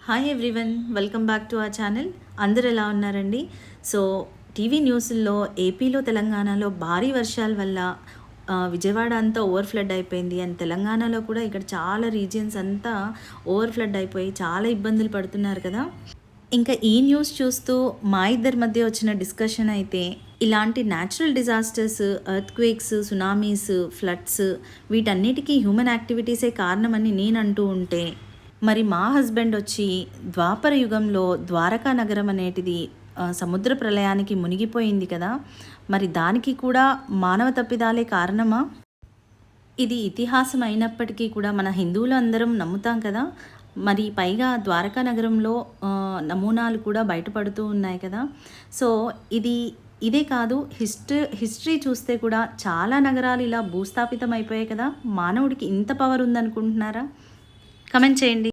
Hi everyone, welcome back to our channel. అందరు ఎలా ఉన్నారండి? సో టీవీ న్యూస్లో ఏపీలో తెలంగాణలో భారీ వర్షాల వల్ల విజయవాడ అంతా ఓవర్ ఫ్లడ్ అయిపోయింది. అండ్ తెలంగాణలో కూడా ఇక్కడ చాలా రీజియన్స్ అంతా ఓవర్ ఫ్లడ్ అయిపోయి చాలా ఇబ్బందులు పడుతున్నారు కదా. ఇంకా ఈ న్యూస్ చూస్తూ మా ఇద్దరి మధ్య వచ్చిన డిస్కషన్ అయితే, ఇలాంటి natural disasters, earthquakes, tsunamis, floods వీటన్నిటికీ హ్యూమన్ యాక్టివిటీసే కారణమని నేను అంటూ ఉంటే, మరి మా హస్బెండ్ వచ్చి ద్వాపర యుగంలో ద్వారకా నగరం అనేటిది సముద్ర ప్రళయానికి మునిగిపోయింది కదా, మరి దానికి కూడా మానవ తప్పిదాలే కారణమా? ఇది ఇతిహాసం అయినప్పటికీ కూడా మన హిందువులు అందరం నమ్ముతాం కదా. మరి పైగా ద్వారకా నగరంలో నమూనాలు కూడా బయటపడుతూ ఉన్నాయి కదా. సో ఇదే కాదు, హిస్టరీ చూస్తే కూడా చాలా నగరాలు ఇలా భూస్థాపితం అయిపోయాయి కదా. మానవుడికి ఇంత పవర్ ఉందనుకుంటున్నారా? కమెంట్ చేయండి.